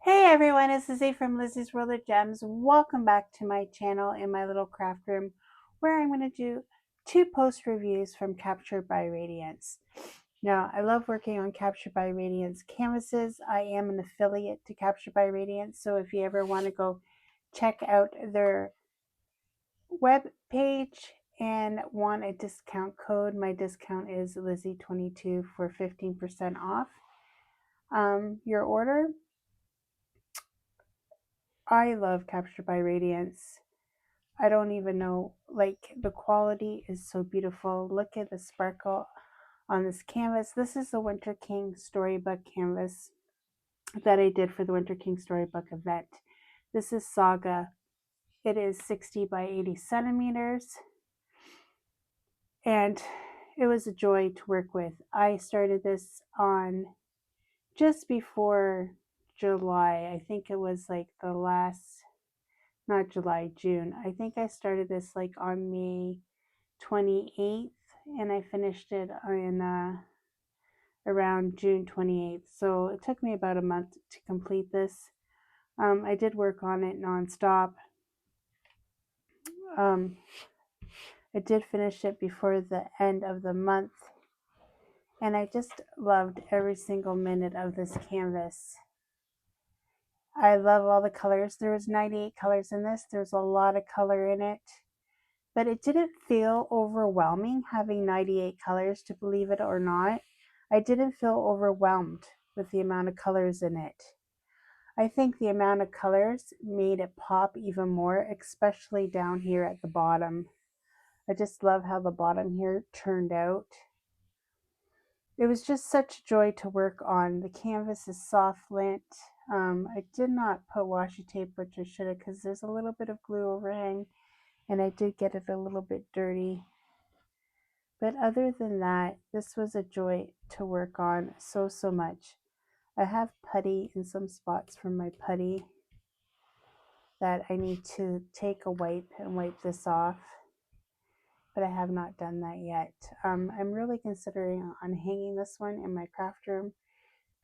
Hey everyone, it's Lizzie from Lizzie's World of Gems. Welcome back to my channel in my little craft room where I'm going to do two post reviews from Captured by Radiance. Now, I love working on Captured by Radiance canvases. I am an affiliate to Captured by Radiance, so if you ever want to go check out their web page and want a discount code, my discount is Lizzie22 for 15% off your order. I love Captured by Radiance. I don't even know, like, the quality is so beautiful. Look at the sparkle on this canvas. This is the Winter King Storybook canvas that I did for the Winter King Storybook event. This is Saga. It is 60 by 80 centimeters, and it was a joy to work with. I started this on just before July. I think it was like the last, not July, June. I think I started this like on May 28th, and I finished it in around June 28th. So it took me about a month to complete this. I did work on it nonstop. I did finish it before the end of the month, and I just loved every single minute of this canvas. I love all the colors. There was 98 colors in this. There's a lot of color in it, but it didn't feel overwhelming having 98 colors, to believe it or not. I didn't feel overwhelmed with the amount of colors in it. I think the amount of colors made it pop even more, especially down here at the bottom. I just love how the bottom here turned out. It was just such a joy to work on. The canvas is soft lint. I did not put washi tape, which I should have, because there's a little bit of glue overhang, and I did get it a little bit dirty. But other than that, this was a joy to work on so much. I have putty in some spots from my putty that I need to take a wipe and wipe this off, but I have not done that yet. I'm really considering on hanging this one in my craft room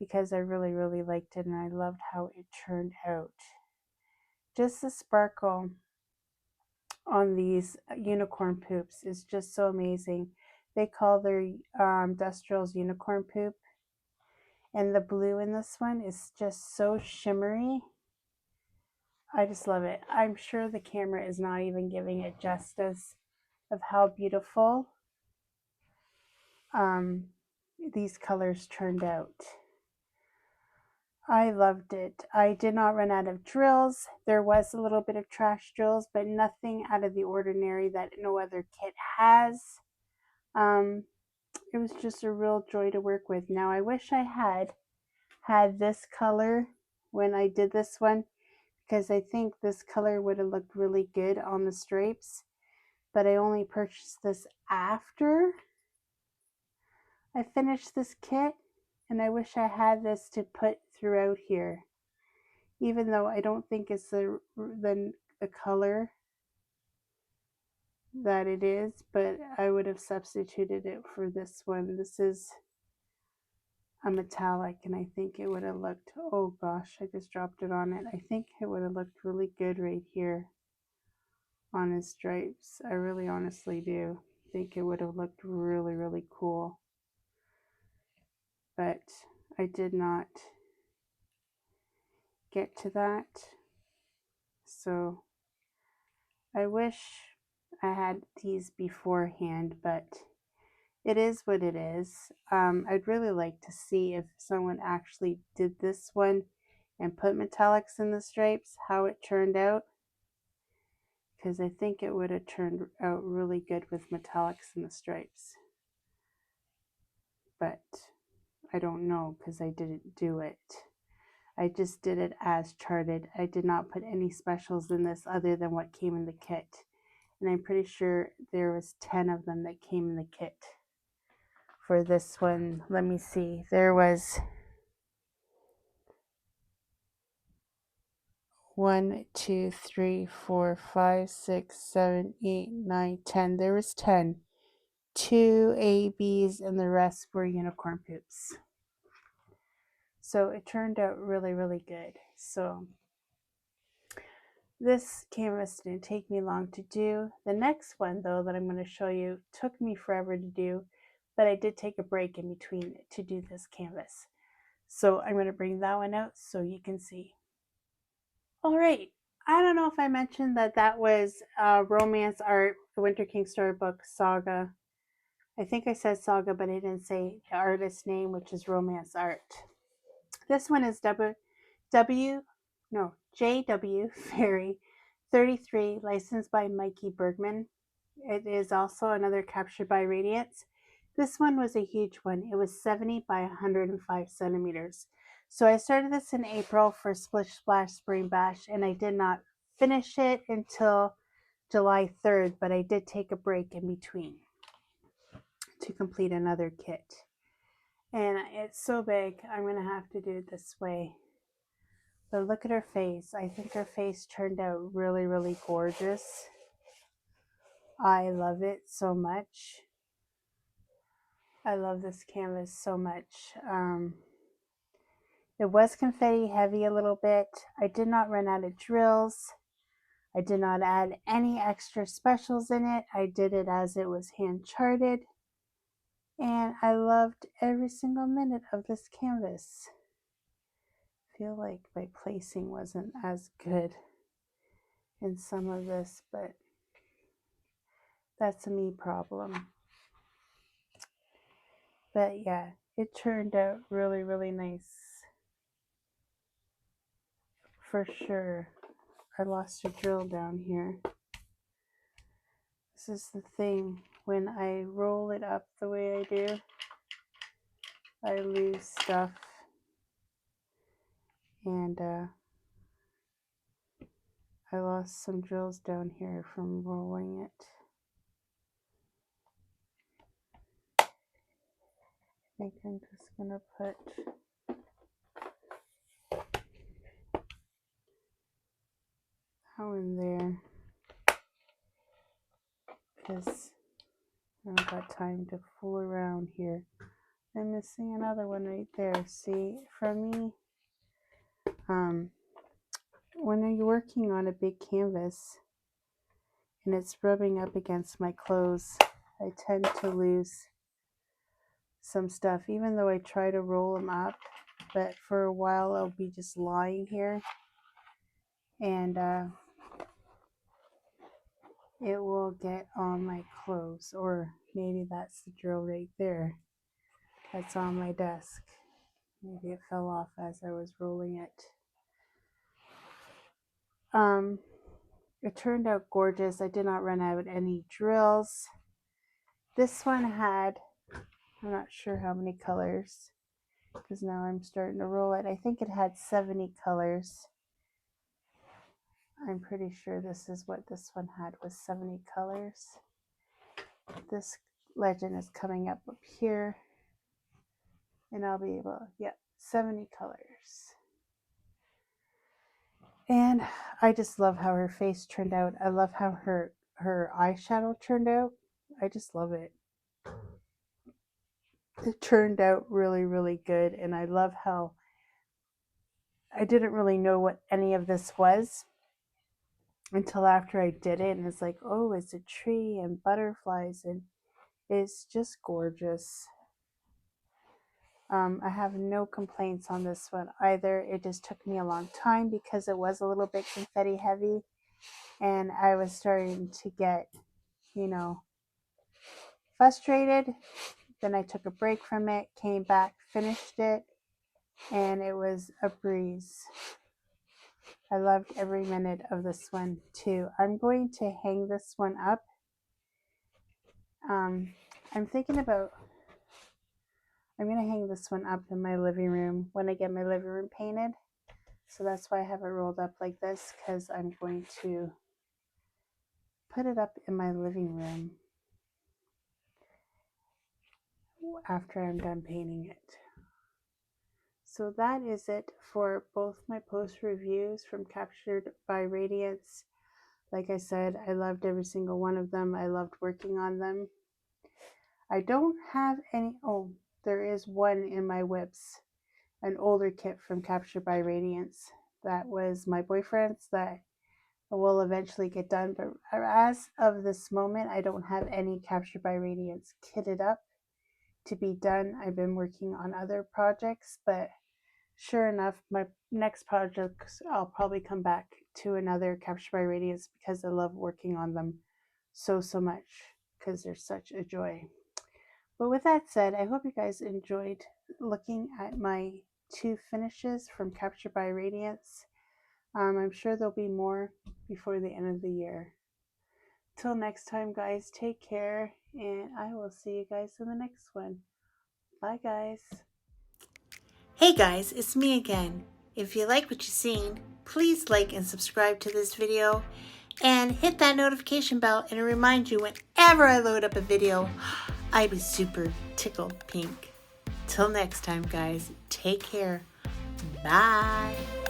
because I really liked it and I loved how it turned out. Just the sparkle on these unicorn poops is just so amazing. They call their Dustrals unicorn poop, and the blue in this one is just so shimmery. I just love it. I'm sure the camera is not even giving it justice of how beautiful these colors turned out. I loved it. I did not run out of drills. There was a little bit of trash drills, but nothing out of the ordinary that no other kit has. It was just a real joy to work with. Now, I wish I had this color when I did this one, because I think this color would have looked really good on the stripes, but I only purchased this after I finished this kit, and I wish I had this to put throughout here, even though I don't think it's the color that it is, but I would have substituted it for this one. This is a metallic, and I think it would have looked, oh gosh, I just dropped it on it. I think it would have looked really good right here on his stripes. I really honestly do think it would have looked really cool, but I did not get to that. So I wish I had these beforehand, but it is what it is. I'd really like to see if someone actually did this one and put metallics in the stripes, how it turned out, because I think it would have turned out really good with metallics in the stripes. But I don't know because I didn't do it. I just did it as charted. I did not put any specials in this other than what came in the kit. And I'm pretty sure there was 10 of them that came in the kit. For this one, let me see. There was 1, 2, 3, 4, 5, 6, 7, 8, 9, 10. There was 10. 2 A, B's, and the rest were unicorn poops. So it turned out really, really good. So this canvas didn't take me long to do. The next one, though, that I'm going to show you took me forever to do, but I did take a break in between to do this canvas. So I'm going to bring that one out so you can see. All right. I don't know if I mentioned that that was RomantzArt, the Winter King storybook, Saga. I think I said Saga, but I didn't say the artist's name, which is RomantzArt. This one is JW Faerie 33, licensed by Mikey Bergman. It is also another Captured by Radiance. This one was a huge one. It was 70 by 105 centimeters. So I started this in April for Splish Splash Spring Bash, and I did not finish it until July 3rd, but I did take a break in between to complete another kit. And it's so big, I'm going to have to do it this way. But look at her face. I think her face turned out really, really gorgeous. I love it so much. I love this canvas so much. It was confetti heavy a little bit. I did not run out of drills. I did not add any extra specials in it. I did it as it was hand charted. And I loved every single minute of this canvas. I feel like my placing wasn't as good in some of this, but that's a me problem. But yeah, it turned out really, really nice. For sure. I lost a drill down here. This is the thing. When I roll it up the way I do, I lose stuff. And I lost some drills down here from rolling it. I think I'm just going to put that one there, because I don't got time to fool around here. I'm missing another one right there. See, for me, when you're working on a big canvas and it's rubbing up against my clothes, I tend to lose some stuff, even though I try to roll them up. But for a while, I'll be just lying here, and it will get on my clothes, or maybe that's the drill right there that's on my desk. Maybe it fell off as I was rolling it. It turned out gorgeous. I did not run out any drills. This one had, I'm not sure how many colors, because now I'm starting to roll it. I think it had 70 colors. I'm pretty sure this is what this one had, was 70 colors. This legend is coming up here, and I'll be able, yep, 70 colors. And I just love how her face turned out. I love how her eyeshadow turned out. I just love it. It turned out really, really good, and I love how I didn't really know what any of this was until after I did it, and it's like, oh, it's a tree and butterflies, and it's just gorgeous. I have no complaints on this one either. It just took me a long time because it was a little bit confetti heavy, and I was starting to get, frustrated. Then I took a break from it, came back, finished it, and it was a breeze. I loved every minute of this one too. I'm going to hang this one up. I'm thinking about, I'm going to hang this one up in my living room when I get my living room painted. So that's why I have it rolled up like this, because I'm going to put it up in my living room after I'm done painting it. So that is it for both my post reviews from Captured by Radiance. Like I said, I loved every single one of them. I loved working on them. I don't have any, oh, there is one in my whips. an older kit from Captured by Radiance. That was my boyfriend's that will eventually get done, but as of this moment, I don't have any Captured by Radiance kitted up to be done. I've been working on other projects, but sure enough, my next projects, I'll probably come back to another Captured by Radiance because I love working on them so much because they're such a joy. But with that said, I hope you guys enjoyed looking at my 2 finishes from Captured by Radiance. I'm sure there'll be more before the end of the year. Till next time, guys, take care, and I will see you guys in the next one. Bye, guys. Hey guys, it's me again. If you like what you've seen, please like and subscribe to this video and hit that notification bell and it'll remind you whenever I load up a video. I'd be super tickled pink. Till next time, guys, take care. Bye.